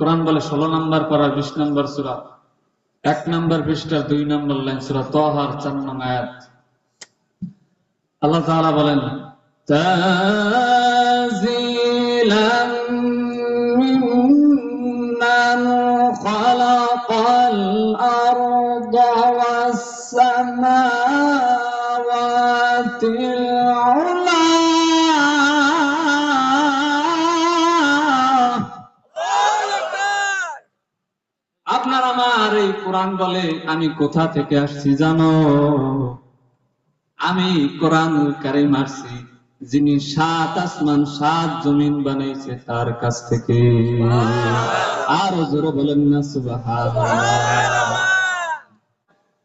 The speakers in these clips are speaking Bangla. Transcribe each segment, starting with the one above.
কোরআন বলে 16 নম্বর পারা 20 নম্বর সূরা 1 নম্বর পৃষ্ঠার 2 নম্বর লাইন সূরা তাহার 4 নং আয়াত। আল্লাহ তাআলা বলেন তানজিলাম মিম্মান খালাকাল আরদা ওয়াস সামাওয়াতিল উলা। আপনার আমার এই কোরআন বলে আমি কোথা থেকে আসছি জানো? আমি কোরআনুল কারীম আসছি যিনি 7 আসমান 7 জমিন বানাইছে তার কাছ থেকে। আরো জোরে বলেন না সুবহানাল্লাহ।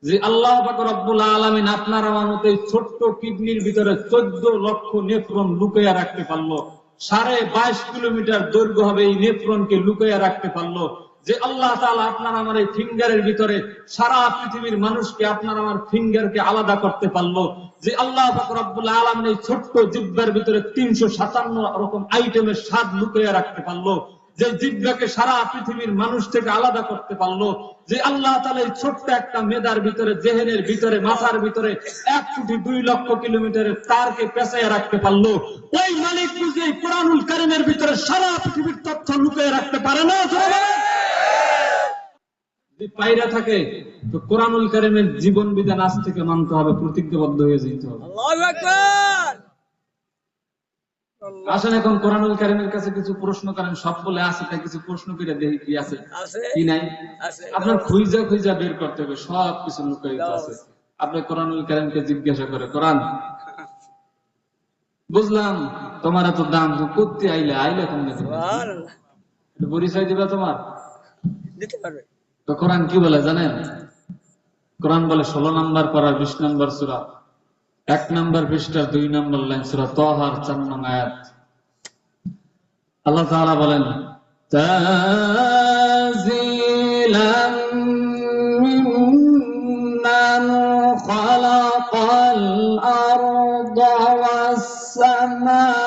যে আল্লাহ পাক রব্বুল আলামিন আপনার আমার মতো এই ছোট্ট কিডনির ভিতরে 14 লক্ষ নেফ্রন লুকাইয়া রাখতে পারলো, 22.5 কিলোমিটার দৈর্ঘ্য হবে এই নেফ্রনকে লুকাইয়া রাখতে পারলো। যে আল্লাহ তাআলা আপনার আমার এই ফিঙ্গারের ভিতরে সারা পৃথিবীর মানুষকে আপনার আমার ফিঙ্গারকে আলাদা করতে পারলো। যে আল্লাহ পাক রব্বুল আলামিন এই ছোট্ট জিহ্বার ভিতরে 357 রকম আইটেমের স্বাদ লুকাইয়া রাখতে পারলো। যে জিহ্বাকে সারা পৃথিবীর মানুষ থেকে আলাদা করতে পারলো। যে আল্লাহ তাআলা এই ছোট্ট একটা মেদার ভিতরে, জেহেনের ভিতরে, মাথার ভিতরে 1 কোটি 2 লক্ষ কিলোমিটারের তারকে পেঁচাইয়া রাখতে পারলো। ওই মালিক বুঝে কোরআনুল কারীমের ভিতরে সারা পৃথিবীর তথ্য লুকিয়ে রাখতে পারে না? যদি পায়রা থাকে তো কোরআনুল কারীমের জীবন বিধান আজ থেকে মানতে হবে, প্রতিজ্ঞাবদ্ধ হয়ে যেতে হবে। আল্লাহু আকবার। আসেন এখন কোরআনুল কারীমের কাছে কিছু প্রশ্ন করেন। সব বলে আছে তাই কিছু প্রশ্ন করে দেখি কি আছে কি নাই। আপনার খুঁজা খুঁজা বের করতে হবে, সব কিছু লুকায়িত আছে। আপনি কোরআনুল কারীমকে জিজ্ঞাসা করে, কোরআন বুঝলাম তোমার এত দাম, করতে আইলে কেমনে পরিচয় দিবা তোমার দিতে পারবে? তো কোরআন কি বলে জানেন? কোরআন বলে 16 নম্বর পারা 20 নম্বর সূরা 1 নম্বর পৃষ্ঠার 2 নম্বর লাইন সূরা তাহার 4 নং আয়াত। আল্লাহ তাআলা বলেন তানজিলাম মিম্মান খালাকাল আরদা ওয়াস সামাওয়াতিল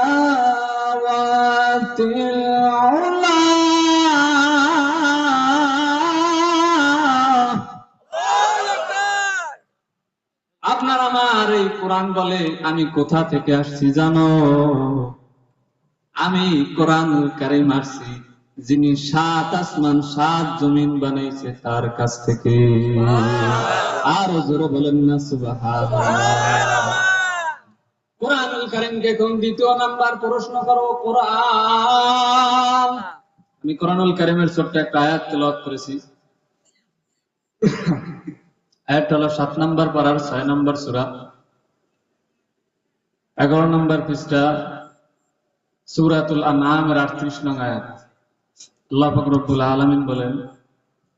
উলা। আপনার আমার এই কোরআন বলে আমি কোথা থেকে আসছি জানো? আমি কোরআনুল কারীম আসছি যিনি 7 আসমান 7 জমিন বানাইছে তার কাছ থেকে। আরো জোরে বলেন না সুবহানাল্লাহ। কোরআনুল কারীমকে কোন দ্বিতীয় নাম্বার প্রশ্ন করো কোরআন। আমি কোরআনুল কারীমের ছোট্ট একটা আয়াত তেলাওয়াত করেছি। আয়াতটা হলো 7 নম্বর পারার 6 নম্বর সূরা 11 নম্বর পৃষ্ঠা সূরাতুল আনআম এর 38 নং আয়াত। আল্লাহ পাক রব্বুল আলামিন বলেন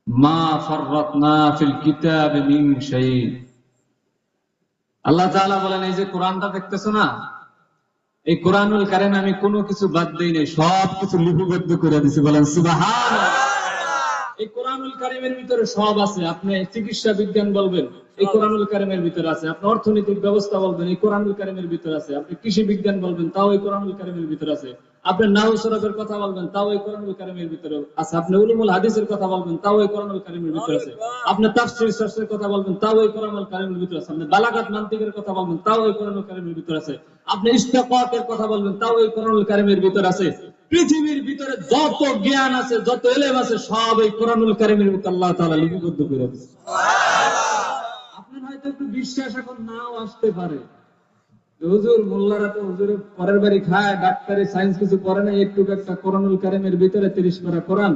মা ফাররাতনা ফিল কিতাবি মিন শাই। আল্লাহ তাআলা বলেন এই যে কোরআনটা দেখতেছো না, এই কোরআনুল কারীম আমি কোনো কিছু বাদ দেই নাই, সব কিছু লিপিবদ্ধ করে দিয়েছি। বলেন সুবহানাল্লাহ। এই কোরআনুল কারীমের ভিতরে সব আছে। আপনি চিকিৎসা বিজ্ঞান বলবেন, এই কোরআনুল কারীমের ভিতরে আছে। আপনি অর্থনৈতিক ব্যবস্থা বলবেন, এই কোরআনুল কারীমের ভিতরে আছে। আপনি কৃষি বিজ্ঞান বলবেন, তাও এই কোরআনুল কারীমের ভিতরে আছে। আপনি নাহউ সরফের কথা বলবেন, তাও এই কোরআনুল কারীমের ভিতরে আছে। আপনি উলুমুল হাদিসের কথা বলবেন, তাও এই কোরআনুল কারীমের ভিতরে আছে। আপনি তাফসীর শাস্ত্রের কথা বলবেন, তাও এই কোরআনুল কারীমের ভিতরে আছে। আপনি বালাগাত মানতিকের কথা বলবেন, তাও এই কোরআনুল কারীমের ভিতরে আছে। আপনি ইস্তিকাতের কথা বলবেন, তাও এই কোরআনুল কারীমের ভিতরে আছে। পৃথিবীর ভিতরে যত জ্ঞান আছে, যত ইলম আছে, সব এই কোরআনুল কারীমের ভিতরে আল্লাহ তাআলা লিপিবদ্ধ করে দিয়েছেন। আপনার হয়তো একটু বিশ্বাস এখন নাও আসতে পারে, হুজুর মোল্লারা তো হুজুরের পরের বাড়ি খায়, ডাক্তারি সায়েন্স কিছু পড়ে না, একটু একটা কোরআনুল কারীমের ভিতরে 30 পারা কোরআন,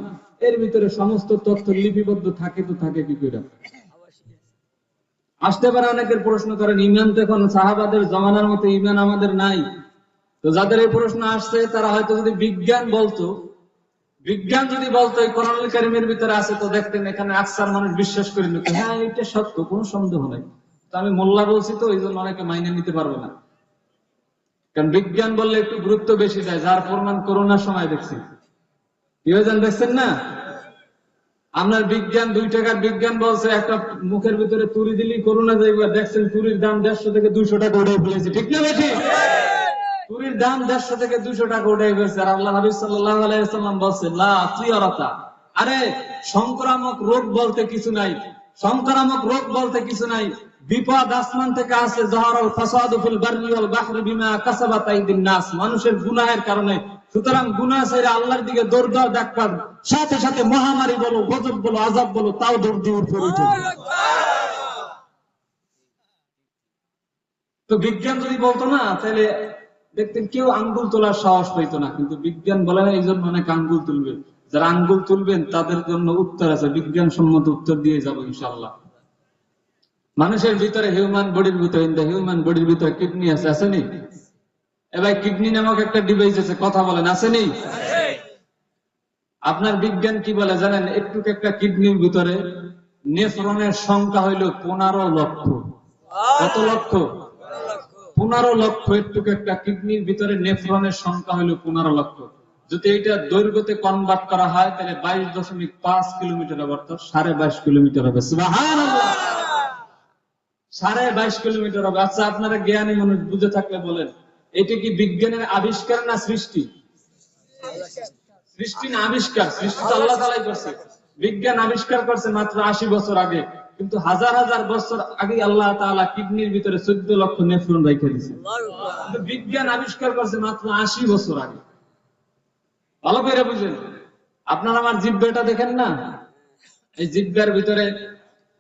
এর ভিতরে সমস্ত তথ্য লিপিবদ্ধ থাকে। তো থাকে কি করে? আসতে পারে। অনেকের প্রশ্ন করেন ঈমান তো এখন সাহাবাদের জামানার মতো ঈমান আমাদের নাই। তো যাদের এই প্রশ্ন আসছে তারা হয়তো যদি বিজ্ঞান যদি বলতো এই কোরআনুল কারীমের ভিতরে আছে, তো দেখতেন এখানে আকসার মানুষ বিশ্বাস করে নিত, হ্যাঁ এটা সত্য, কোনো সন্দেহ নাই। তো আমি মোল্লা বলছি তো এই জন্য অনেকে মাইনে নিতে পারবে না। কারণ বিজ্ঞান বললে একটু গুরুত্ব বেশি দেয়, যার প্রমাণ করোনার সময় দেখছি। কি হয়েছেন দেখছেন না? আপনার বিজ্ঞান 2 টাকার বিজ্ঞান বলছে একটা মুখের ভিতরে তুরি দিলি করোনা যাইবে, দেখছেন তুরির দাম 150 থেকে 200 টাকা উঠে ফেলেছে। ঠিক না বেশি? তুরির দাম 150 থেকে 200 টাকা উঠে গেছে। আর আল্লাহ নবী সাল্লাল্লাহু আলাইহি ওয়াসাল্লাম বলছেন লা তিয়ারাতা আরে সংক্রামক রোগ বলতে কিছু নাই, সংক্রামক রোগ বলতে কিছু নাই। বিপদ আসমান থেকে আসে, যাহারাল ফাসাদু ফিল বাররি ওয়াল বাহরি বিমা কাসাবাত আইদিন নাস, মানুষের গুনাহের কারণে। সুতরাং গুনাহ ছেড়ে আল্লাহর দিকে দৌড় দাও, দেখবা সাথে সাথে মহামারী বলো, গজব বলো, আযাব বলো, তাও দৌড় দিয়ে উপরে উঠে। তো বিজ্ঞান যদি বলতো না, তাহলে দেখতেন কেউ আঙ্গুল তোলার সাহস পাইতো না। কিন্তু বিজ্ঞান বলে না, এই জন্য অনেক আঙ্গুল তুলবে। যারা আঙ্গুল তুলবেন তাদের জন্য উত্তর আছে, বিজ্ঞান সম্মত উত্তর দিয়ে যাবো ইনশাআল্লাহ। মানুষের ভিতরে হিউম্যান বডির ভিতরে, হিউম্যান বডির ভিতরে কিডনি আছে, আসেনি? এবার কিডনি নামক একটা ডিভাইস আছে, কথা বলেন, আসেনি? আপনার বিজ্ঞান কি বলে জানেন? একটু একটা কিডনির ভিতরে নেফ্রনের সংখ্যা হইল 15 লক্ষ। কত লক্ষ? 15 লক্ষ। একটু একটা কিডনির ভিতরে নেফ্রনের সংখ্যা হইল 15 লক্ষ। যদি এটা দৈর্ঘ্যতে কনভার্ট করা হয় তাহলে 22.5 কিলোমিটার, অর্থাৎ 22.5 কিলোমিটার হবে। সুবহানাল্লাহ, 22.5 কিলোমিটার হবে। আচ্ছা, আপনারা জ্ঞানী মানুষ বুঝে থাকলে বলেন, এটা কি বিজ্ঞানের আবিষ্কার না সৃষ্টি? সৃষ্টি না আবিষ্কার? সৃষ্টি তো আল্লাহ তাআলাই করছে। বিজ্ঞান আবিষ্কার করছে মাত্র 80 বছর আগে, কিন্তু হাজার হাজার বছর আগে আল্লাহ তাআলা কিডনির ভিতরে 14 লক্ষ নেফ্রন রেখে দিয়েছে। কিন্তু বিজ্ঞান আবিষ্কার করছে মাত্র 80 বছর আগে। ভালো করে বুঝেন। আপনার আমার জিহ্বাটা দেখেন না, এই জিহ্বার ভিতরে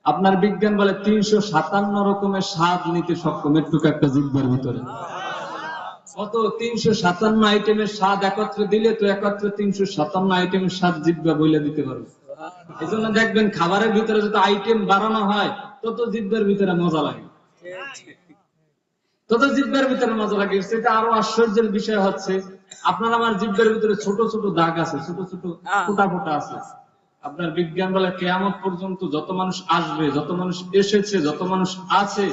আপনার বিজ্ঞান বলে 357 রকমের স্বাদ নিতে সক্ষম, একটু একটা জিহ্বার ভিতরে। কত? 357 আইটেমের স্বাদ একত্রে দিলে তো একত্রে 357 আইটেমের স্বাদ জিহ্বা বইলে দিতে পারবে। এই জন্য দেখবেন খাবারের ভিতরে যত আইটেম বাড়ানো হয় তত জিহ্বার ভিতরে মজা লাগে, তত জিহ্বার ভিতরে মজা লাগে। সেটা আরো আশ্চর্যের বিষয় হচ্ছে, আপনার আমার জিহ্বার ভিতরে ছোট ছোট দাগ আছে, ছোট ছোট ফোঁটা ফোঁটা আছে। আপনার বিজ্ঞান বলে কিয়ামত পর্যন্ত যত মানুষ আসবে, যত মানুষ এসেছে, যত মানুষ আছে,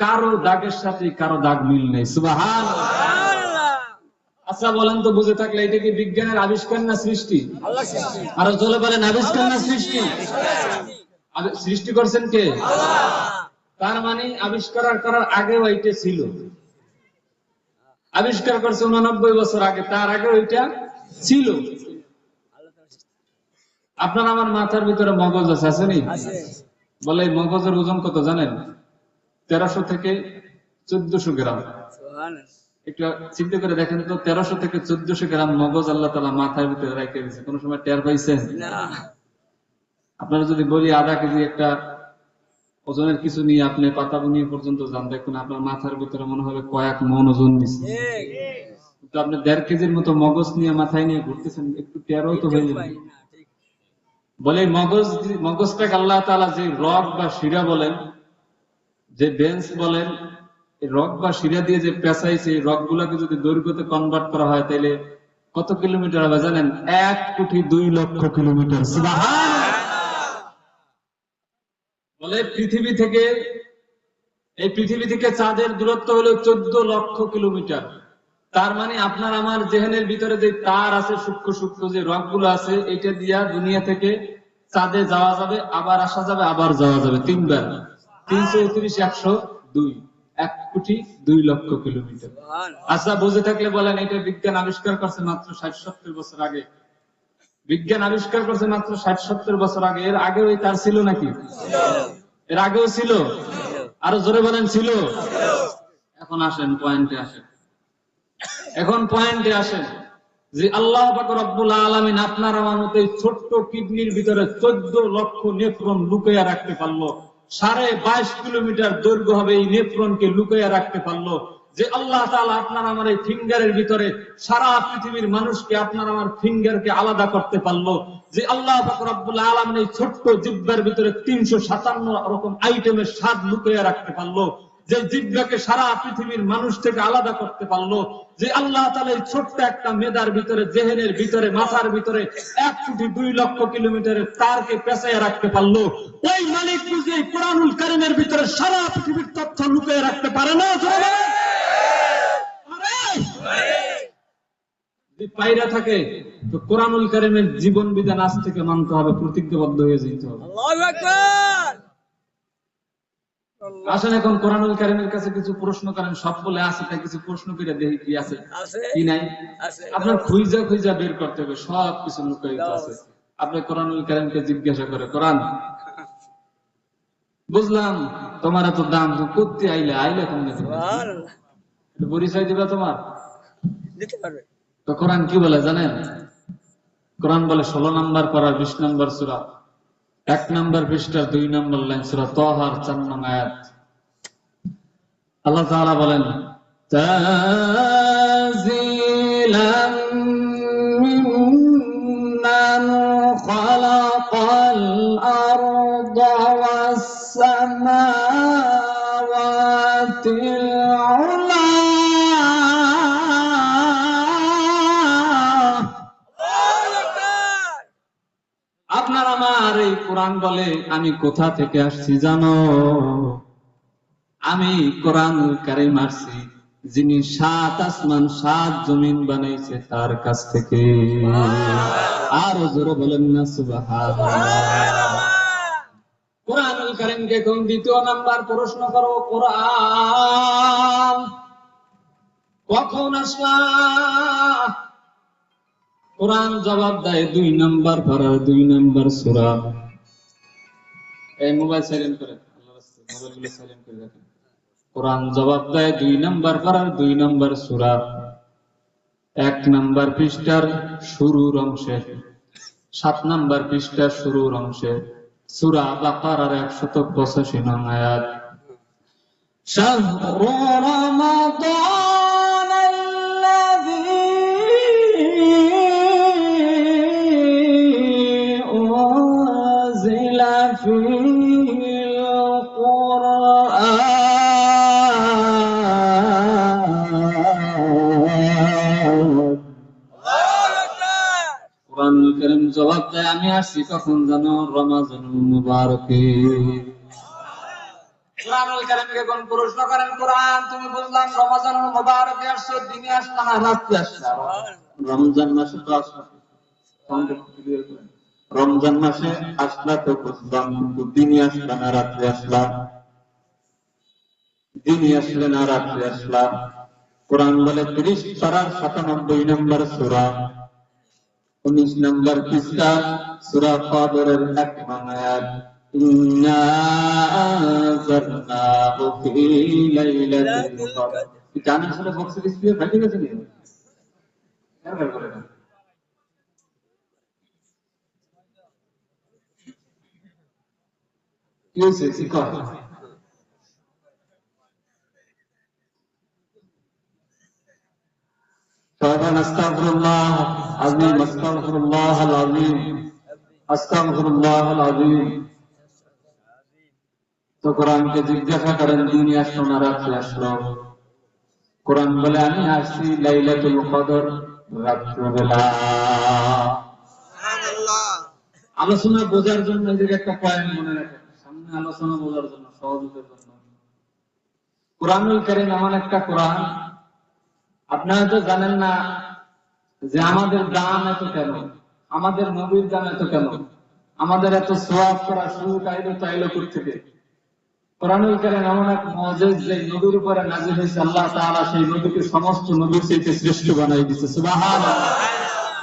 কারো দাগের সাথে কারো দাগ মিল নেই। সুবহানাল্লাহ। আচ্ছা বলেন তো, বুঝে থাকলে এটা কি বিজ্ঞানের আবিষ্কার না সৃষ্টি? আরো জোরে বলেন, আবিষ্কার না সৃষ্টি? সৃষ্টি করছেন কে? তার মানে আবিষ্কার করার আগে ওইটা ছিল। আবিষ্কার করছে 89 বছর আগে, তার আগে ওইটা ছিল। আপনার আমার মাথার ভিতরে মগজ আছে, আসেনি? বলে মগজের ওজন কত জানেন? 1300 থেকে 1400 গ্রাম। একটু চিন্তা করে দেখেন তো, 1300 থেকে 1400 গ্রাম মগজ আল্লাহ তাআলা মাথার ভিতরে রেখে দিয়েছে। কোন সময় টের পাইছেন? আপনারা যদি বলি আধা কেজি একটা ওজনের কিছু নিয়ে আপনি পাতা বুনিয়ে পর্যন্ত যান, দেখুন আপনার মাথার ভিতরে মনে হবে কয়েক মন ওজন দিচ্ছে। তো আপনি 1.5 কেজির মতো মগজ নিয়ে মাথায় নিয়ে ঘুরতেছেন, একটু টেরও তো হয়ে যাবে। বলে মগজটাকে আল্লাহ তাআলা যে রগ বা শিরা বলেন, যে বেঞ্চ বলেন, রগ বা শিরা দিয়ে যে পেঁচাইছে, এই রগ গুলাকে যদি দৈর্ঘ্যতে কনভার্ট করা হয় তাহলে কত কিলোমিটার হবে জানেন? 1,02,00,000 কিলোমিটার। সুবহানাল্লাহ। বলে এই পৃথিবী থেকে চাঁদের দূরত্ব হলো 14 লক্ষ কিলোমিটার। তার মানে আপনার আমার জেহেনের ভিতরে যে তার আছে, সূক্ষ্ম সূক্ষ্ম যে রগ গুলো আছে, এটা দিয়া দুনিয়া থেকে চাঁদে যাওয়া যাবে, আবার আসা যাবে, আবার যাওয়া যাবে 3 বার। 334, 102, 1,02,00,000 কিলোমিটার। আচ্ছা বুঝে থাকলে বলেন, এটা বিজ্ঞান আবিষ্কার করছে মাত্র 60-70 বছর আগে। বিজ্ঞান আবিষ্কার করছে মাত্র 60-70 বছর আগে। এর আগেও এই তার ছিল নাকি? এর আগেও ছিল? আরো জোরে বলেন, ছিল? এখন আসেন পয়েন্টে আসেন। যে আল্লাহ পাক রব্বুল আলামিন আপনার আমার মতো এই ছোট্ট কিডনির ভিতরে 14 লক্ষ নেফ্রন লুকিয়ে রাখতে পারলো। 22.5 কিলোমিটার দৈর্ঘ্য হবে এই নেফ্রনকে লুকিয়ে রাখতে পারলো। যে আল্লাহ তাআলা আপনার আমার এই ফিঙ্গারের ভিতরে সারা পৃথিবীর মানুষকে, আপনার আমার ফিঙ্গারকে আলাদা করতে পারলো। যে আল্লাহ পাক রব্বুল আলামিন এই ছোট্ট জিহ্বার ভিতরে 357 রকম আইটেমের স্বাদ লুকিয়ে রাখতে পারলো। যে জিহ্বাকে সারা পৃথিবীর মানুষ থেকে আলাদা করতে পারলো। যে আল্লাহ তাআলা এই ছোট্ট একটা মেদার ভিতরে, জেহেনের ভিতরে, মাথার ভিতরে 1,02,00,000 কিলোমিটারের তারকে পেঁচাইয়া রাখতে পারলো। ওই মালিক বুঝে কোরআনুল কারীমের ভিতরে সারা পৃথিবীর তথ্য লুকিয়ে রাখতে পারে না? যদি পাইরা থাকে তো কোরআনুল কারীমের জীবন বিধান আজ থেকে মানতে হবে, প্রতিজ্ঞাবদ্ধ হয়ে যেতে হবে। আল্লাহু আকবার। আসেন এখন কোরআনুল কারীমের কাছে কিছু প্রশ্ন করেন। সব বলে আছে, তাই কিছু প্রশ্ন করে দেখি কি আছে কি নাই। আপনার খুঁজা বের করতে হবে, সব কিছু লুকায়িত আছে। আপনি কোরআনুল কারীমকে জিজ্ঞাসা করে, কোরআন বুঝলাম তোমার এত দাম, করতে আইলে আইলে কেমনে পরিচয় দিবা তোমার দিতে পারবে। তো কোরআন কি বলে জানেন? কোরআন বলে 16 নম্বর পারা 20 নম্বর সূরা 1 নম্বর পৃষ্ঠার 2 নম্বর লাইন, সূরা তাহার 4 নং আয়াত। আল্লাহ তাআলা বলেন, তানজিলাম মিম্মান খালাকাল আরদা ওয়াস সামাওয়াতিল উলা। আপনার আমার এই কোরআন বলে আমি কোথা থেকে আসছি জানো? আমি কোরআনুল কারীম আসছি যিনি 7 আসমান 7 জমিন বানাইছে তার কাছ থেকে। আর জোরে বলেন না সুবহানাল্লাহ। কোরআনুল কারীমকে কোন দ্বিতীয় নাম্বার প্রশ্ন করো, কোরআন কখন আসলা? কোরআন জবাব দেয় 2 নম্বর পারার 2 নম্বর সূরা। এই মোবাইল সাইলেন্ট করে, আল্লাহর রাস্তায় মোবাইলগুলো সাইলেন্ট করে রাখেন। কোরআন জবাব দেয় 2 নম্বর পারার 2 নম্বর সূরা 1 নম্বর পৃষ্ঠার শুরুর অংশে, 7 নম্বর পৃষ্ঠার শুরুর অংশে, সূরা বাকারার 185 নং আয়াত। শাহরু রমাদান আল্লাযী উনজিলা ফীহিল কোরআনুল কারীম জবাব দেয় আমি আসছি কখন জানো? রমাজানুল মুবারকে। কোরআনুল কারীমকে কোন প্রশ্ন করেন, কোরআন তুমি বললাম রমাজানুল মুবারকে আসছো, দিনে আসলা না রাতে আসলা? রমজান মাসে তো আসলা, রমজান মাসে আসলা তো বুঝলাম, কিন্তু দিনে আসলা না রাতে আসলা? দিনে আসলে না রাতে আসলা? কোরআন বলে 30 পারার 97 নম্বর সূরা 19 নম্বর পৃষ্ঠা সূরা ফাতিরের 1 নং আয়াত, ইন্না আনজালনাহু ফি লাইলাতিল কদর। জানেন আসলে বক্সের স্পিকার ফেটে গেছে নি? এরকম করে না, কি হইছে কি কর? আস্তাগফিরুল্লাহ আযীম, আস্তাগফিরুল্লাহাল আযীম, আস্তাগফিরুল্লাহাল আযীম। তো কোরআনকে জিজ্ঞাসা করেন দিনে আসলো না রাতে আসলো? কোরআন বলে আমি আসছি লাইলাতুল কদর, রাত্রিবেলা। আলোচনা বোঝার জন্য এই যে একটা পয়েন্ট মনে রাখেন, সামনে আলোচনা বোঝার জন্য, সহজতার জন্য। কোরআনুল কারীম এমন একটা কোরআন, আপনারা তো জানেন না যে আমাদের দাম এত কেন, আমাদের নবীর দাম এত কেন, আমাদের এত সওয়াব করা শুরু চাইলো থেকে। কোরআনুল কারীম এমন এক মুজিজ যে নবীর উপরে নাযিল হয়েছে, আল্লাহ তাআলা সেই নবীকে সমস্ত নবীর চেয়ে শ্রেষ্ঠ বানাই দিয়েছে। সুবহানাল্লাহ।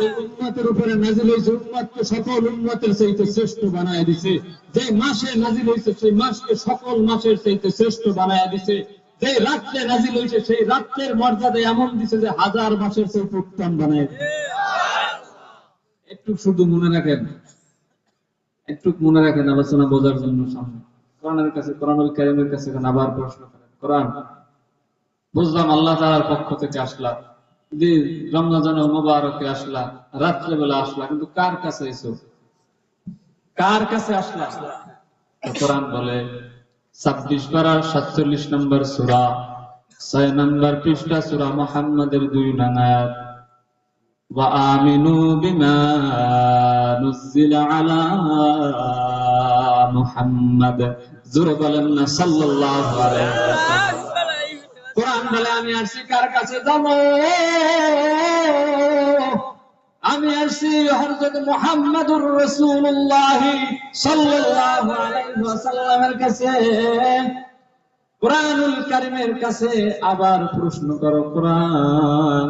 এই উম্মতের উপরে নাযিল হয়েছে, উম্মতকে সকল উম্মতের চেয়ে শ্রেষ্ঠ বানাই দিয়েছে। যে মাসে নাযিল হয়েছে সেই মাসকে সকল মাসের চেয়ে শ্রেষ্ঠ বানাই দিয়েছে। যে রাত্রে নাযিল হয়েছে সেই রাত্রের মর্যাদা এমন দিয়েছে যে 1000 মাসের চেয়ে উত্তম বানাই দিয়েছে। একটু শুধু মনে রাখেন, একটু মনে রাখেন আলোচনা বোঝার জন্য। সামনে কোরআনের কাছে, কোরআনুল কারীমের কাছে আবার প্রশ্ন করেন, কোরআন বুঝলাম আল্লাহ তাআলার পক্ষ থেকে আসলা, যে রমজানুল মুবারকে আসলা, রাত্রে বেলা আসলা, কিন্তু কার কাছে এসো? কার কাছে আসলা? কোরআন বলে 26 পারা 47 নম্বর সূরা 6 নম্বর পৃষ্ঠা সূরা মুহাম্মাদের 2 নং আয়াত, ওয়া আমিনু বিমা নুজিলা আলা মুহাম্মাদ, জোরে বলেন না সাল্লাল্লাহু আলাইহি ওয়াসাল্লাম। কোরআন বলে আমি আসছি কার কাছে জানো? আমি আসছি হযরত মুহাম্মদুর রাসূলুল্লাহ সাল্লাল্লাহু আলাইহি ওয়াসাল্লামের কাছে, কোরআনুল কারীমের কাছে। আবার প্রশ্ন করো, কোরআন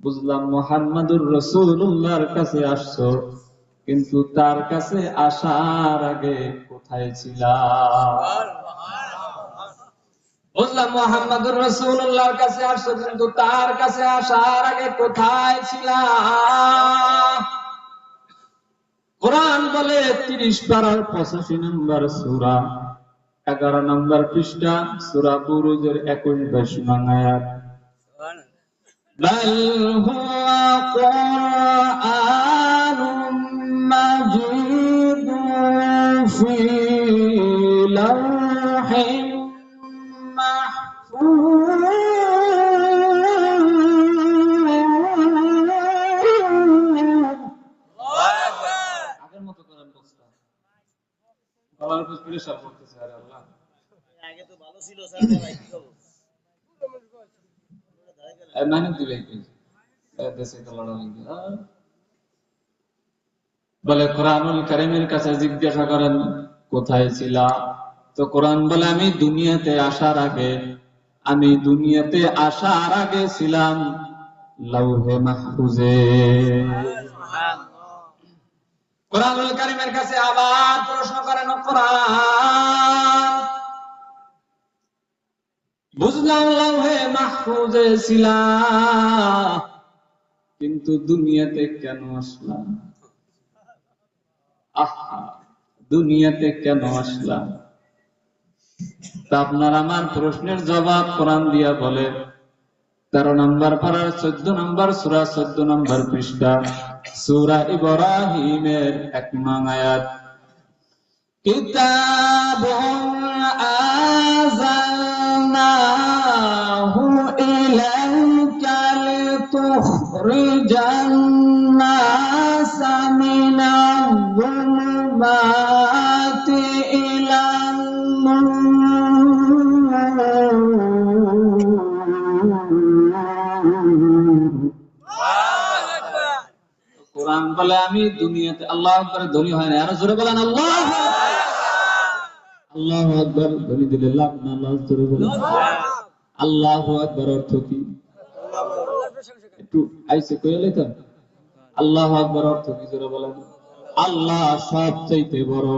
বুঝলাম মুহাম্মদুর রাসূলুল্লাহর কাছে আসছো, কিন্তু তার কাছে আসার আগে কোথায় ছিলাম? বুঝলাম মুহাম্মদুর রাসূলুল্লাহর কাছে আসছো, কিন্তু তার কাছে আসার আগে কোথায় ছিলাম? কোরআন বলে 30 পারার 85 নম্বর সূরা 11 নম্বর পৃষ্ঠা সূরা বুরুজের 21-22 নং আয়াত, বাল হুয়া কুরআনুম মাজিদুন ফি লাওহিন মাহফুজ। আগের মতো করেন বস্তা গলার উপর প্রেসার পড়তেছে। আরে আল্লাহ, আগে তো ভালো ছিল স্যার, ভাই কি খবর? মানে দিবে কি দেশে তো লড়াই বলে কোরআনুল কারীমের কাছে জিজ্ঞাসা করেন কোথায় ছিলা? তো কোরআন বলে আমি দুনিয়াতে আসার আগে ছিলাম লাউহে মাহফুজে। কোরআনুল কারীমের কাছে আবার প্রশ্ন করেন কোরআন, বুঝলাম লাউহে মাহফুজে ছিলাম, কিন্তু দুনিয়াতে কেন আসলাম? দুনিয়াতে কেন আসলাম? তা আপনার আমার প্রশ্নের জবাব কোরআন দিয়া বলে 13 নম্বর পারার 14 নম্বর সূরা 14 নম্বর পৃষ্ঠা সূরা ইব্রাহিমের 1 নং আয়াত, কিতাবুন আযালনাহু ইলাইকা লিতুখরিজান নাসা মিনায-যুলুমাতি ইলান কোরআন বলে আমি দুনিয়াতে আল্লাহু আকবার ধ্বনি হয় না, আরো জোরে বলেন আল্লাহু আকবার। আল্লাহু আকবার ধ্বনি দিলে লাভ না, আল্লাহু জোরে বলেন আল্লাহু আকবার অর্থ কি? একটু আইসে কইলে লেখা আল্লাহু আকবার অর্থ কি জোরে বলেন? আল্লাহ সবচাইতে বড়।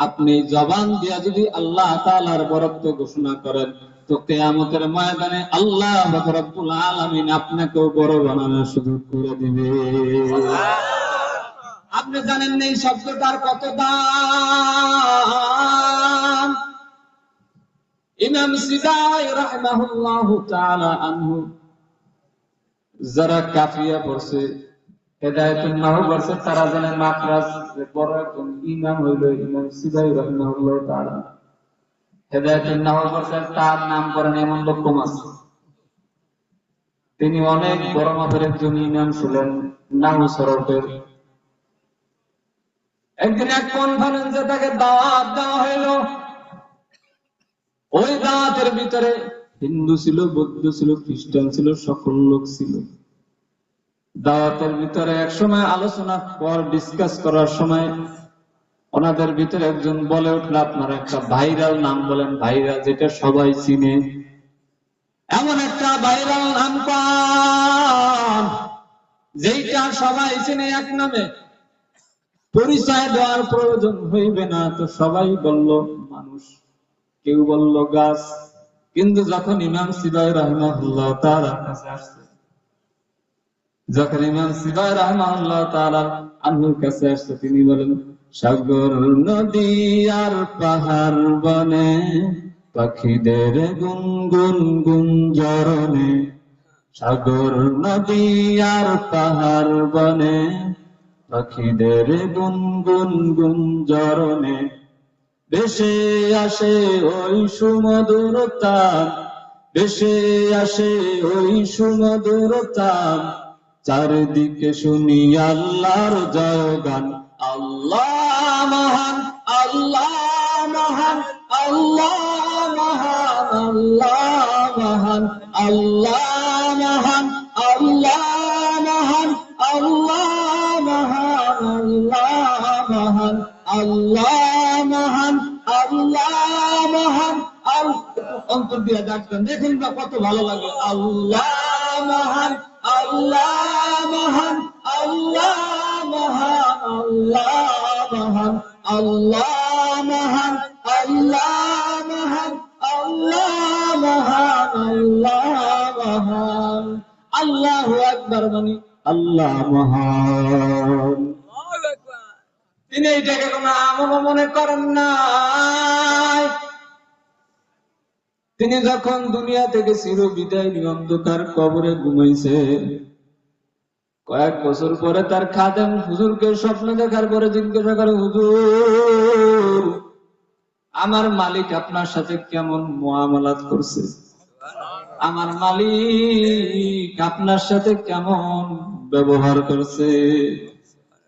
আপনি জবান দিয়া যদি আল্লাহ তাআলার বরত্ব ঘোষণা করেন তো কিয়ামতের ময়দানে আল্লাহ রাব্বুল আলামিন আপনাকেও বড় বানানোর সুযোগ করে দিবে। আপনি জানেন না এই শব্দটার কত দাম? ইমাম সিবাই রাহিমাহুল্লাহু তাআলা আনহু যারা কাফিয়া পড়ছে, হেদায়েতুন নাহু পড়ছে, তারা জানে মাখরাজ বড় একজন ইমাম হইল ইমাম সিবাই রাহিমাহুল্লাহু তাআলা। হেদায়েতুন নাহু পড়ছে, তার নাম করেন এমন লোক কম আছে। তিনি অনেক বড় মাপের একজন ইমাম ছিলেন নাহু সরফের। একদিন এক কনফারেন্সে তাকে দাওয়াত দেওয়া হইল। ওই দাওয়াতের ভিতরে হিন্দু ছিল, বৌদ্ধ ছিল, খ্রিস্টান ছিল, সকল লোক ছিল। দাওয়াতের ভিতরে এক সময় আলোচনার পর ডিসকাস করার সময় ওনাদের ভিতরে একজন বলে উঠল, আপনারা একটা ভাইরাল নাম বলেন, ভাইরাল যেটা সবাই চিনে, এমন একটা ভাইরাল নাম পান যেটা সবাই চিনে, এক নামে পরিচয় দেওয়ার প্রয়োজন হইবে না। তো সবাই বলল মানুষ, কেউ বলল গাছ। কিন্তু যখন ইমাম সিবাই রাহিমাহুল্লাহ তাআলার কাছে আসছে, যখন ইমাম সিবাই রাহিমাহুল্লাহ তাআলা আনহুর কাছে আসছে, তিনি বলেন সাগর নদী আর পাহাড় বনে পাখিদের গুনগুন গুঞ্জরণে, সাগর নদী আর পাহাড় বনে পাখিদের গুনগুন গুঞ্জরণে ভেসে আসে ওই সুমধুর তান, ভেসে আসে ওই সুমধুর তান, চারিদিকে শুনি আল্লাহর জয়গান। আল্লাহ মহান, আল্লাহ মহান, আল্লাহ মহান, আল্লাহ মহান, আল্লাহ মহান, আল্লাহ মহান, আল্লাহ মহান, আল্লাহ মহান, আল্লাহ মহান, আল্লাহ মহান। অন্তর দিয়ে ডাকতেন, দেখুন না কত ভালো লাগে। আল্লাহ মহান, আল্লাহ মহান, আল্লাহ মহান, আল্লাহ মহান, আল্লাহ মহান, আল্লাহ মহান, আল্লাহ মহান, আল্লাহ মহান। আল্লাহু আকবার মানে আল্লাহ মহান। তিনি এইটাকে কোনো আমল মনে করেন নাই। তিনি যখন দুনিয়া থেকে চির বিদায় নিয়ে অন্ধকার কবরে ঘুমাইছে, কয়েক বছর পরে তার খাদেম হুজুরকে স্বপ্ন দেখার পরে জিজ্ঞাসা করে, হুজুর, আমার মালিক আপনার সাথে কেমন মুআমালাত করছে? আমার মালিক আপনার সাথে কেমন ব্যবহার করছে?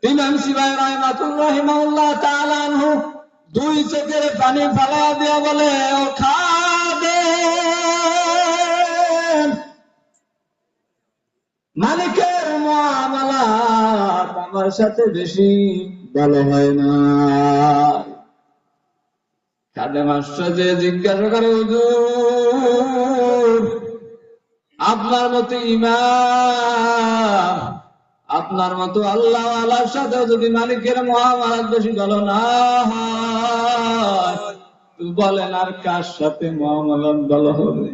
ইমাম সিবাই রাহিমাহুল্লাহ তাআলা আনহু দুই চোখের পানি ফেলা দিয়া বলে, ও খাদেম, মালিকের মুআমালাত আমার সাথে বেশি ভালো হয় না। খাদেম আশ্চর্যে জিজ্ঞাসা করে, হুজুর, আপনার মতো ইমাম, আপনার মতো আল্লাহ আল্লাহর সাথে যদি মালিকের মুআমালাত বেশি ভালো না হয়, তো বলেন আর কার সাথে মুআমালাত ভালো হবে?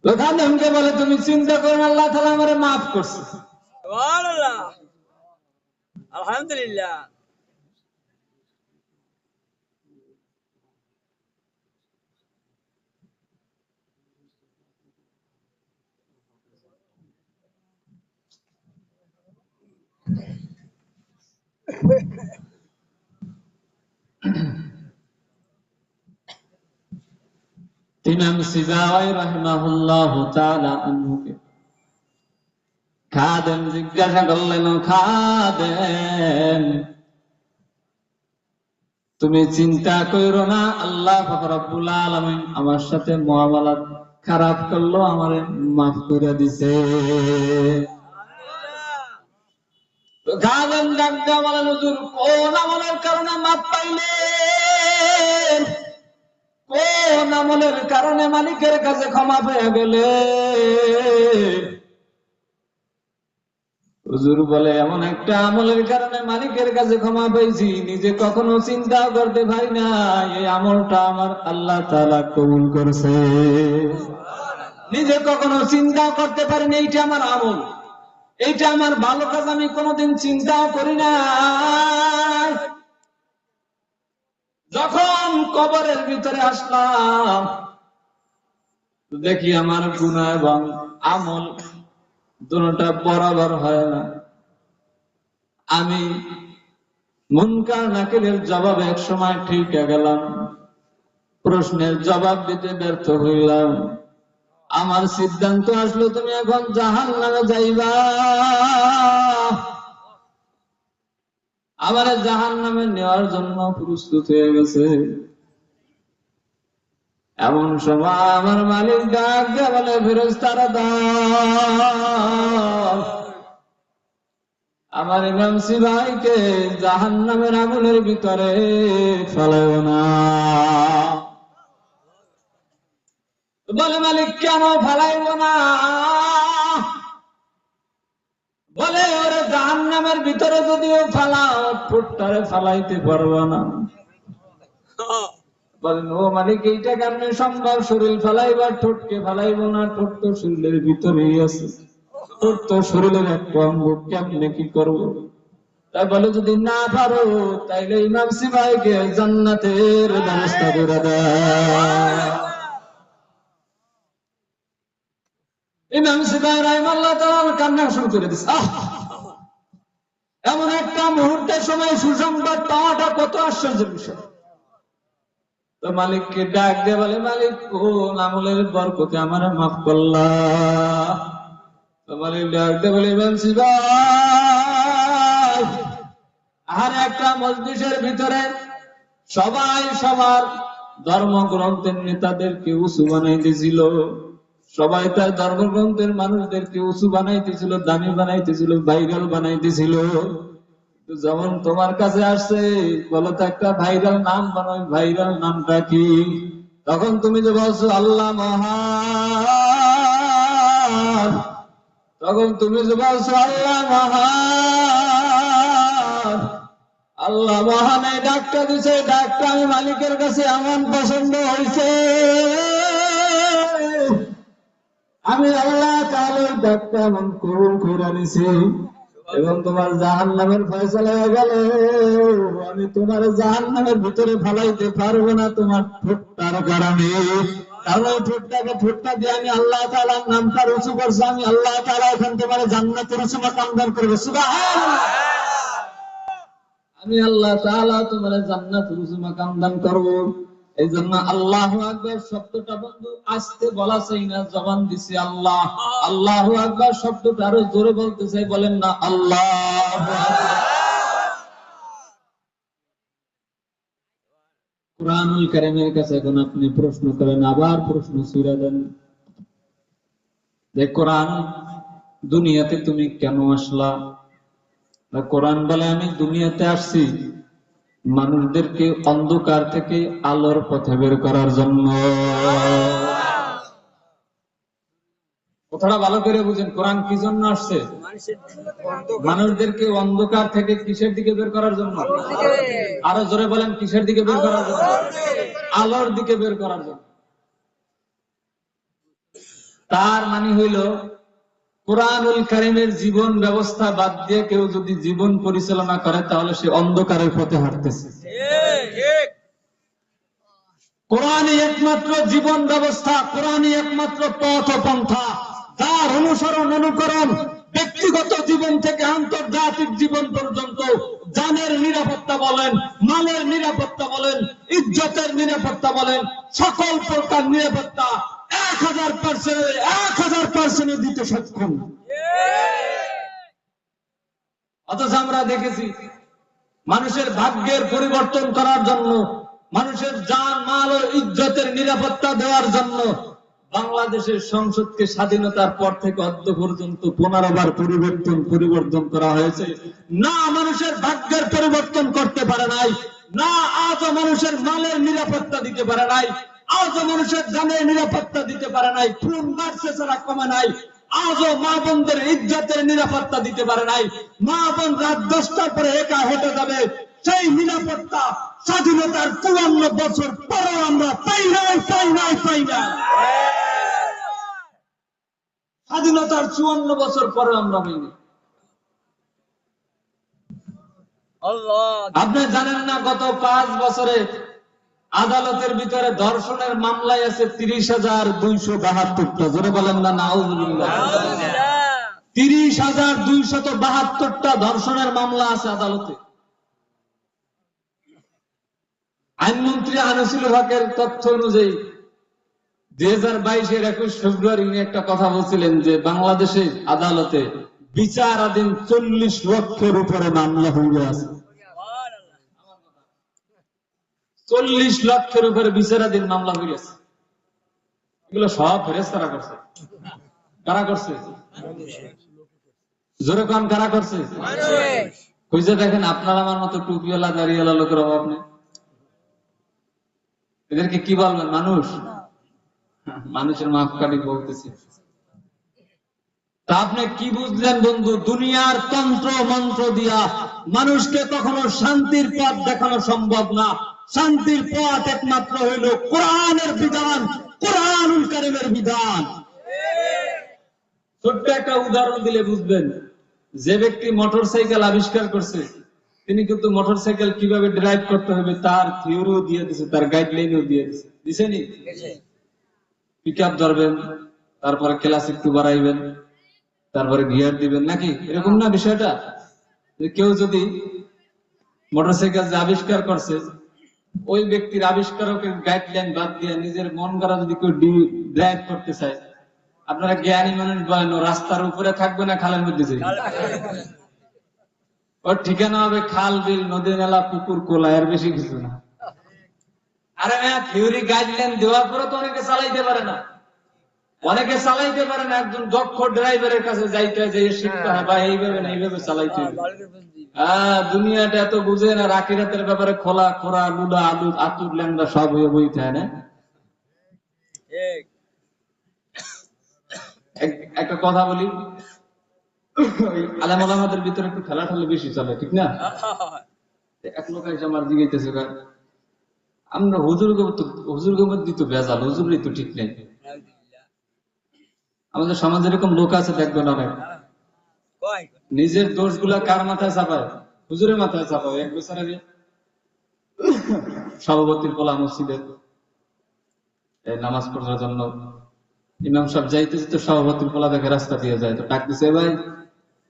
তো খাদেমকে বলে, তুমি চিন্তা করেন, আল্লাহ তাআলা আমারে মাফ করছে। সুবহানাল্লাহ, আলহামদুলিল্লাহ। ইমাম সিবাওয়াই রাহিমাহুল্লাহু তাআলা আনহুকে খাদেম জিজ্ঞাসা করলেন, খাদেম, তুমি চিন্তা করো না, আল্লাহ রাব্বুল আলামিন আমার সাথে মুআমালাত খারাপ করলো, আমারে মাফ করে দিছে। খাদেম ডাক দিয়া বলেন, হুজুর, কোন আমলের কারণে মাফ পাইলেন? কোন আমলের কারণে মালিকের কাছে ক্ষমা পেয়ে গেলে? হুজুর বলে, এমন একটা আমলের কারণে মালিকের কাছে ক্ষমা পেয়েছি, নিজে কখনো চিন্তা করতে পারি না এই আমলটা আমার আল্লাহ তাআলা কবুল করেছে। নিজে কখনো চিন্তা করতে পারি না এইটা আমার আমল, এইটা আমার ভালো কাজ, আমি কোনোদিন চিন্তাও করি না। যখন কবরের ভিতরে আসলাম, দেখি আমার গুনাহ এবং আমল দুটোটা বরাবর হয় না। আমি মুনকার নাকিরের জবাব এক সময় ঠিক গেলাম, প্রশ্নের জবাব দিতে ব্যর্থ হইলাম। আমার সিদ্ধান্ত আসলো, তুমি এখন জাহান্নামে যাইবা। আমার জাহান্নামে নেওয়ার জন্য প্রস্তুত হয়ে গেছে। এমন সময় আমার মালিক ডাক দিয়ে বলে, ফেরেশতারা দাও, আমার ইমাম সিবাইকে জাহান্নামের আগুনের ভিতরে ফেলাও না। বলে, মালিক কেন ফেলাইব না? বলে, ওরে জাহান্নামের ভিতরে যদিও ফেলাও, ঠোঁটটারে ফেলাইতে পারবো না। বলেন, ও মালিক, এইটা কেমনে সম্ভব? শরীর ফেলাইবার, ঠোঁটকে ফেলাইব না? ঠোঁট তো শরীরের ভিতরেই আছে, ঠোঁট তো শরীরের একটা অঙ্গ, কেমনে কি করবো? তাই বলে, যদি না পারো তাইলে ইমাম সিবাইকে জান্নাতের ব্যবস্থা করে দেয়। ইমাম সিবাই রাহিমাহুল্লাহ তাআলা কান্না শুরু করে দিচ্ছে। এমন একটা মুহূর্তের সময় সুসংবাদ পাওয়াটা কত আশ্চর্যের বিষয়। তো মালিককে ডাক দিয়ে বলে, মালিক, কোন আমলের বরকতে আমার মাফ করলা? তো মালিক ডাক দিয়ে বলে, ইমাম সিবাই, আর একটা মজলিসের ভিতরে সবাই সবার ধর্মগ্রন্থের নেতাদেরকে উঁচু বানাইতেছিল, সবাই তার ধর্মগ্রন্থের মানুষদেরকে উঁচু বানাইতেছিল, দামি বানাইতেছিল, ভাইরাল বানাইতেছিল। যেমন তোমার কাছে আসছে, বলো তো একটা ভাইরাল নাম বানাই, ভাইরাল নামটা কি? তখন তুমি যে বলছো আল্লাহ মহান, তখন তুমি যে বলছো আল্লাহ মহান, আল্লাহ মহান এই ডাকটা দিছে, ডাকটা আমি মালিকের কাছে আমার পছন্দ হয়েছে। আমি আল্লাহ তাআলা এই ডাকটা এমন কবুল করে নিছি, এবং তোমার জাহান্নামের ফয়সালা হয়ে গেল। আমি তোমার জাহান্নামের ভিতরে ফেলাইতে পারবো না তোমার ঠোঁটটার কারণে। কারণ ওই ঠোঁটটা দিয়ে আমি আল্লাহ তাআলার নামটা রুজু করছি, আমি আল্লাহ তাআলা এখন তোমার জান্নাতের রুজু মাকাম দান করবে। সুবহানাল্লাহ। আমি আল্লাহ তাআলা তোমার জান্নাতের রুজু মাকাম দান করব। এই জন্য আল্লাহু আকবার শব্দটা বন্ধু আস্তে বলা চাই না, জবান দিছি আল্লাহ। আল্লাহু আকবার শব্দটা আরো জোরে বলতে চাই, বলেন না আল্লাহু আকবার। কুরআনুল কারীমের কাছে এখন আপনি প্রশ্ন করেন, আবার প্রশ্ন ছুড়ে দেন যে কোরআন, দুনিয়াতে তুমি কেন আসলা? কোরআন বলে আমি দুনিয়াতে আসছি মানুষদেরকে অন্ধকার থেকে আলোর পথে বের করার জন্য। কথাটা ভালো করে বুঝেন, কোরআন কি জন্য আসছে? মানুষদেরকে অন্ধকার থেকে কিসের দিকে বের করার জন্য? আরো জোরে বলেন, কিসের দিকে বের করার জন্য? আলোর দিকে বের করার জন্য। তার মানে হইল কুরআনুল কারীমের জীবন ব্যবস্থা বাদ দিয়ে কেউ যদি জীবন পরিচালনা করে তাহলে সে অন্ধকারের পথে হাঁটতেছে। কোরআনই একমাত্র জীবন ব্যবস্থা, কোরআনই একমাত্র পথ ও পন্থা, যার অনুসরণ অনুকরণ ব্যক্তিগত জীবন থেকে আন্তর্জাতিক জীবন পর্যন্ত জানের নিরাপত্তা বলেন, মালের নিরাপত্তা বলেন, ইজ্জতের নিরাপত্তা বলেন, সকল প্রকার নিরাপত্তা 1000% দিতে সক্ষম। অথচ আমরা দেখেছি মানুষের ভাগ্যের পরিবর্তন করার জন্য, মানুষের জান মাল ও ইজ্জতের নিরাপত্তা দেওয়ার জন্য বাংলাদেশের সংসদকে স্বাধীনতার পর থেকে অদ্য পর্যন্ত 15 বার পরিবর্তন করা হয়েছে। না মানুষের ভাগ্যের পরিবর্তন করতে পারে নাই, না আজও মানুষের মালের নিরাপত্তা দিতে পারে নাই, আজও মানুষের জানের নিরাপত্তা দিতে পারে নাই, খুন বাড়ছে ছাড়া কমে নাই, আজও মা বোনদের ইজ্জতের নিরাপত্তা দিতে পারে নাই। মা বোন রাত 10টার পরে একা হেঁটে যাবে, সেই নিরাপত্তা স্বাধীনতার 54 বছর পরে আমরা পাই নাই। স্বাধীনতার 54 বছর পরে আমরা পাইনি। আপনি জানেন না গত 5 বছরে আদালতের ভিতরে ধর্ষণের মামলায় আছে 30,272টা। জোরে বলেন না নাউজুবিল্লাহ। 30,272টা ধর্ষণের মামলা আছে আদালতে। আইনমন্ত্রী আনিসুল হকের তথ্য অনুযায়ী 2022-এর 21 ফেব্রুয়ারি একটা কথা বলছিলেন যে বাংলাদেশে আদালতে বিচারাধীন 40 লক্ষের উপরে মামলা হয়ে আছে। 40 লক্ষের উপরে বিচারাধীন মামলা হয়ে আছে। এগুলো সব ফেরেশতারা করছে। কারা করছে? জোরে কোন কারা করছে? খুঁজে দেখেন, আপনার আমার মতো টুপিওয়ালা দাড়িওয়ালা লোকের অভাব নেই। এদেরকে কি বলবেন? মানুষ? মানুষের মাপকাঠি বলতেছি। তা আপনি কি বুঝলেন বন্ধু? দুনিয়ার তন্ত্র মন্ত্র দিয়া মানুষকে কখনো শান্তির পথ দেখানো সম্ভব না। শান্তির পথ একমাত্র হইল কোরআনের বিধান, কুরআনুল কারীমের বিধান। ছোট্ট একটা উদাহরণ দিলে বুঝবেন। যে ব্যক্তি মোটরসাইকেল আবিষ্কার করছে তিনি কিন্তু মোটরসাইকেল কিভাবে ড্রাইভ করতে হবে তার থিওরিও দিয়ে দিয়েছে, তার গাইডলাইনও দিয়ে দিয়েছে। দিছেনি? পিক আপ ধরবেন, তারপরে ক্লাস একটু বাড়াইবেন, তারপরে গিয়ার দিবেন, নাকি এরকম না বিষয়টা? কেউ যদি মোটরসাইকেল যে আবিষ্কার করছে ওই ব্যক্তির আবিষ্কারকের গাইডলাইন বাদ দিয়ে নিজের মন গড়া যদি কেউ ড্রাইভ করতে চায়, আপনারা জ্ঞানী মানুষ বলেন ও রাস্তার উপরে থাকবে না খালের মধ্যে যাবে? ওর ঠিকানা হবে খাল, বিল, নদী, নালা, পুকুর, কোলা, এর বেশি কিছু না। আরে থিওরি গাইডলাইন দেওয়ার পরে তো অনেকে চালাইতে পারে না। একজন দক্ষ ড্রাইভারের কাছে যাইতে হয়, যে শিখতে হয় বা এইভাবে না এইভাবে চালাইতে হবে। দুনিয়াটা এত বুঝে না, আখিরাতের ব্যাপারে খোলা খোরা লুলা আলু আতুর ল্যাংড়া সব হয়ে বইতে হয় না। একটা কথা বলি, আলেম ওলামাদের ভিতরে একটু খেলাঠেলা বেশি চলে, ঠিক না? এক লোক এসে আমার জিজ্ঞাসা করে, আমরা হুজুরকে মধ্যে তো ভেজাল, হুজুরই তো ঠিক নেই। আমাদের সমাজে এরকম লোক আছে দেখবেন অনেক, নিজের দোষ গুলা কার মাথায় চাপায়? হুজুরের মাথায় চাপায়। এক বছর আগে সভাপতির পোলা মসজিদের নামাজ পড়ার জন্য ইমাম সাহেব যাইতেছে, তো সভাপতির পোলা দেখে রাস্তা দিয়ে যায়, তো ডাক দিছে, ভাই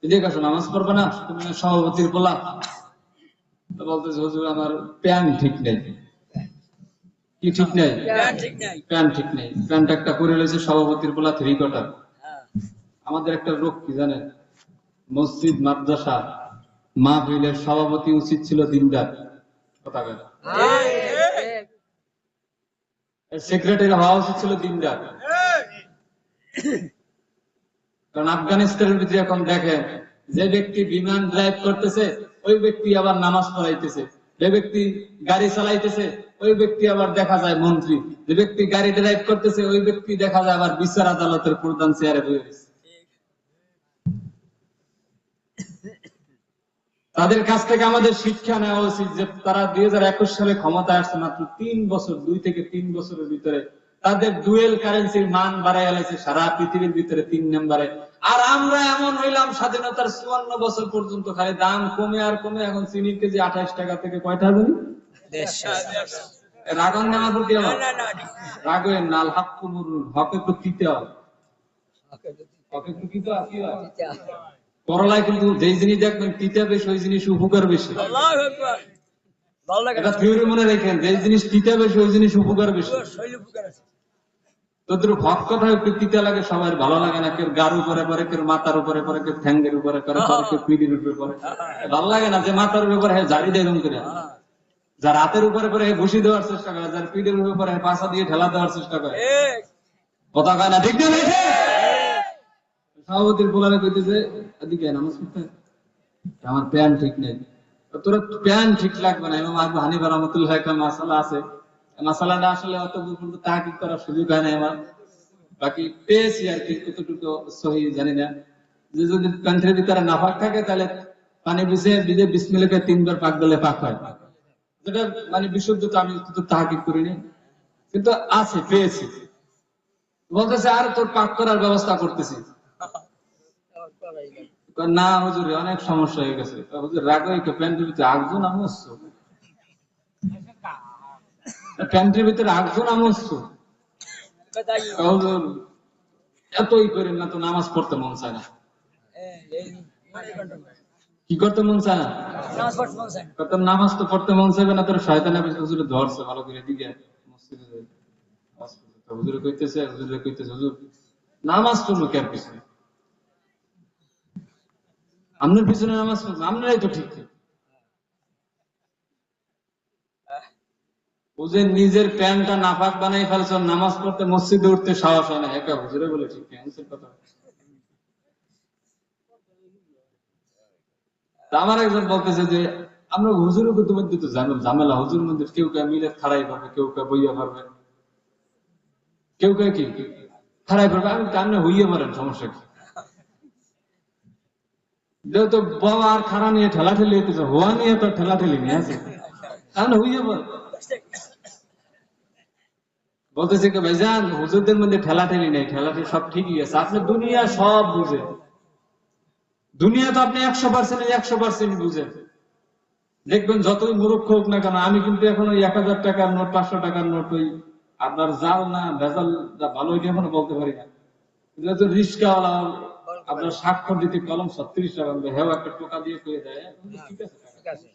এদিকে আসো, নামাজ পড়বে না? তুমি সভাপতির পোলা। তো বলতেছে, হুজুর আমার প্যান্ট ঠিক নেই। কি ঠিক নেই? প্যান্ট ঠিক নেই। প্যান্ট একটা পরে রয়েছে সভাপতির পোলা 3/4। আমাদের একটা রোগ কি জানেন? মসজিদ মাদ্রাসা মাহফিলের সভাপতি উচিত ছিল দিনদার, কথা বলে, সেক্রেটারি হওয়া উচিত ছিল দিনদার। কারণ আফগানিস্তানের ভিতরে এখন দেখেন, যে ব্যক্তি বিমান ড্রাইভ করতেছে ওই ব্যক্তি আবার নামাজ পড়াইতেছে, যে ব্যক্তি গাড়ি চালাইতেছে ওই ব্যক্তি আবার দেখা যায় মন্ত্রী, যে ব্যক্তি গাড়ি ড্রাইভ করতেছে ওই ব্যক্তি দেখা যায় আবার বিচার আদালতের প্রধান চেয়ারে বসে রয়েছে। তাদের কাছ থেকে আমাদের শিক্ষা নেওয়া উচিত যে তারা 2021 সালে ক্ষমতায় আসছে মাত্র 3 বছর, 2 থেকে 3 বছরের ভিতরে তাদের ডুয়েল কারেন্সির মান বাড়াই গেছে সারা পৃথিবীর ভিতরে 3 নম্বরে। আর আমরা এমন হইলাম স্বাধীনতার 54 বছর পর্যন্ত খালি দাম কমে আর কমে, এখন চিনির কেজি 28 টাকা থেকে কয়টা জানি? রাগন নামার প্রতি আমার রাগের নাল হাক্কু মুরুন হকে প্রকৃতি হয়, হকে প্রকৃতি কি হয়? করলায় কিন্তু যেই জিনিস দেখবেন তিতা বেশি ওই জিনিস উপকার বেশি। এটা থিওরি মনে রেখেন, যেই জিনিস তিতা বেশি ওই জিনিস উপকার বেশি। তোদের হক কথা একটু তিতা লাগে, সবার ভালো লাগে না। কেউ গার উপরে পরে, কেউ মাথার উপরে পরে, কেউ ঠ্যাঙ্গের উপরে করে, কেউ পিঠির উপরে পরে। ভালো লাগে না। যে মাথার উপরে ঝাড়ি দেয় এরকম করে, যার হাতের উপরে পরে ঘুষি দেওয়ার চেষ্টা করে, যার পিঠের উপরে পাশা দিয়ে ঠেলা দেওয়ার চেষ্টা করে, কথা কয় না, ঠিক না? সভাপতির পোলারে কইতেছে, এদিকে নামাজ পড়তে আমার প্যান্ট ঠিক নেই। তোরা প্যান্ট ঠিক লাগবে না, ইমাম আবু হানিফা রাহমাতুল্লাহ একটা মাসালা আছে, মাসালাটা আসলে অত পর্যন্ত তাহকিক করার সুযোগ হয় না আমার, বাকি পেয়েছি আর কি, কতটুকু সহি জানি না। যে যদি প্যান্টের ভিতরে নাফাক থাকে তাহলে পানি ভিজে বিসমিল্লাহকে 3 বার পাক দিলে পাক হয়, যেটা মানে বিশুদ্ধ। তো আমি তো তাহকিক করিনি, কিন্তু আছে, পেয়েছি। বলতেছে আর তোর পাক করার ব্যবস্থা করতেছি। না হুজুর অনেক সমস্যা হয়ে গেছে। হুজুর রাগই প্যান্টের ভিতরে আগজো নামছ, প্যান্টের ভিতরে আগজো নামছ, হুজুর এতই করেন না তো, নামাজ পড়তে মন চায় না। কি করতে মন চায় না? নামাজ তো পড়তে মন চাইবে না, তোর শয়তানে হুজুরে ধরছে ভালো করে, দিকে মসজিদে হুজুরে কইতেছে, হুজুর নামাজ পড়লো কার পিছনে? আপনার পিছনে নামাজ পড়বো, আপনারাই তো ঠিক। বুঝে নিজের প্যান্টটা নাপাক বানাই ফেলছ, নামাজ পড়তে মসজিদে উঠতে সাহস হয় না, একা হুজুরে বলে ঠিক কথা। আমার একজন বলতেছে যে আমরা হুজুরের মধ্যে তো ঝামেলা, হুজুর মধ্যে কেউ কেউ মিলে খাড়াই পারবে, কেউ কেউ বইয়া পারবে, কেউ কেউ কি খাড়াই পারবে। আমি কান্না হইয়া পারেন, সমস্যা কি? যেহেতু বাবা আর খাড়া নিয়ে ঠেলাঠেলি হইতেছে, হওয়া নিয়ে তো ঠেলাঠেলি নিয়ে আছে, কান্না হইয়া পারে। বলতেছে কি ভাইজান, হুজুরদের মধ্যে ঠেলাঠেলি নেই, ঠেলাঠেলি সব ঠিকই আছে। আপনি দুনিয়া সব বুঝেন, দুনিয়া তো আপনি 100% 100% বুঝেন। দেখবেন যতই মূর্খ হোক না কেন, আমি কিন্তু এখন ওই 1000 টাকার নোট, 500 টাকার নোট, ওই আপনার জাল না ভেজাল ভালো ওইটা এখনো বলতে পারি না। যেহেতু রিস্কাওয়ালা আপনার স্বাক্ষর দিতে কলম 36 টাকা, হেও একটা টোকা দিয়ে পেয়ে দেয়, ঠিক আছে।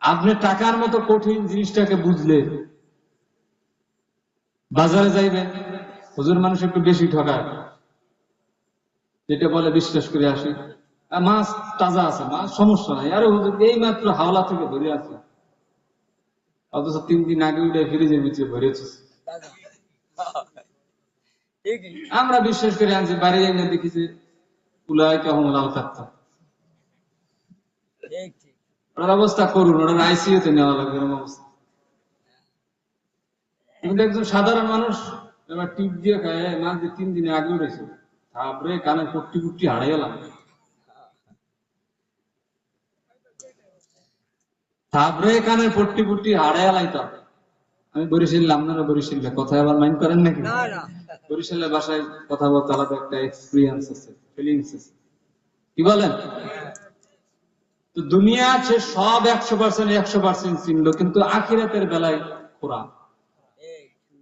আপনি টাকার মতো কঠিন জিনিসটাকে বুঝলে বাজারে যাইবেন, হুজুর মানুষ একটু বেশি ঠকায়, যেটা বলে বিশ্বাস করে আসি, মাছ তাজা আছে, মাছ সমস্যা নাই, আরে হুজুর এই মাত্র হাওলা থেকে ধরে আছে, অথচ 3 দিন আগে উঠে ফ্রিজের ভিতরে ভরেছে। আমরা বিশ্বাস করে আনছি, বাড়ি এনে দেখি যে পুলাই কেমন লাল থাকতাম। ওর অবস্থা করুন, ওরা আইসিইউতে নেওয়া লাগবে এরকম অবস্থা। কিন্তু একজন সাধারণ মানুষ এবার টিপ দিয়ে খায়, মাছ দিয়ে 3 দিনে আগে উঠেছে, তারপরে কানে পট্টি পুট্টি হারাই গেলাম। থাপড়ে কানের পট্টি পুট্টি হাড়ায় লাইতাম। আমি বরিশাল, আপনারা বরিশালে কথা আবার মাইন্ড করেন নাকি? বরিশালের বাসায় কথা বলতে আলাদা একটা এক্সপিরিয়েন্স আছে, ফিলিংস আছে, কি বলেন? তো দুনিয়া সে সব 100% চিনল, কিন্তু আখিরাতের বেলায় খোরা,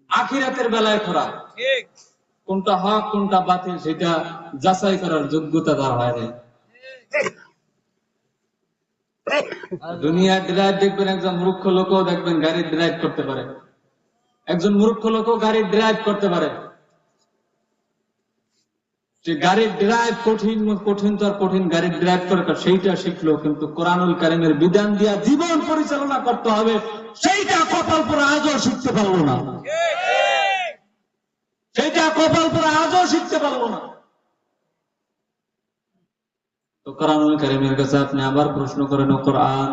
আখিরাতের বেলায় খোরা। কোনটা হক কোনটা বাতিল সেটা যাচাই করার যোগ্যতা তার হয় নাই। দুনিয়ার ড্রাইভ দেখবেন, একজন মূর্খ লোকও দেখবেন গাড়ি ড্রাইভ করতে পারে, একজন মূর্খ লোকও গাড়ি ড্রাইভ করতে পারে। যে গাড়ির ড্রাইভ কঠিন কঠিন তো আর কঠিন গাড়ির ড্রাইভ করার সেইটা শিখলো, কিন্তু কোরআনুল কারীমের বিধান দিয়া জীবন পরিচালনা করতে হবে সেইটা কপাল পরে আজও শিখতে পারলো না, সেইটা কপাল পরে আজও শিখতে পারলো না। তো কোরআনুল কারীমের কাছে আপনি আবার প্রশ্ন করেন, কোরআন,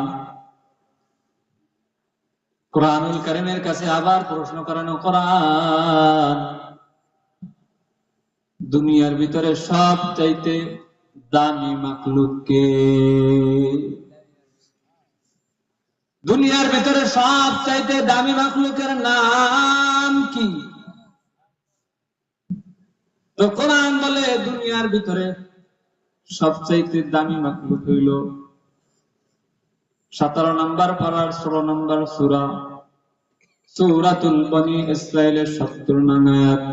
কোরআনুল কারীমের কাছে আবার প্রশ্ন করেন, কোরআন, দুনিয়ার ভিতরে সব চাইতে দামি মাখলুক কে? দুনিয়ার ভিতরে সব চাইতে দামি মাখলুকের নাম কি? তো কোরআন বলে দুনিয়ার ভিতরে সবচাইতে দামি মাখলুক হইল 17 নম্বর পারার 16 নম্বর সূরা, সূরাতুল বনী ইসরাঈলের 70 নং আয়াত।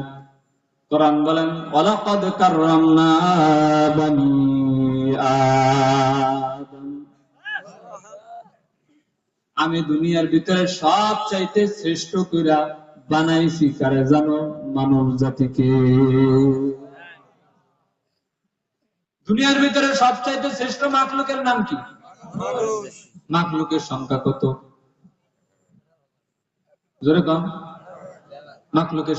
কোরআন বলেন, ওয়ালাকাদ কাররামনা বনী আদম, আমি দুনিয়ার ভিতরে সব চাইতে শ্রেষ্ঠ কইরা বানাইছি কারে জানো? মানব জাতিকে। দুনিয়ার ভিতরে সব চাইতে শ্রেষ্ঠ মাখলুকের নাম কি? মাখলুকের সংখ্যা কত? জোরে কম। মাখলুকের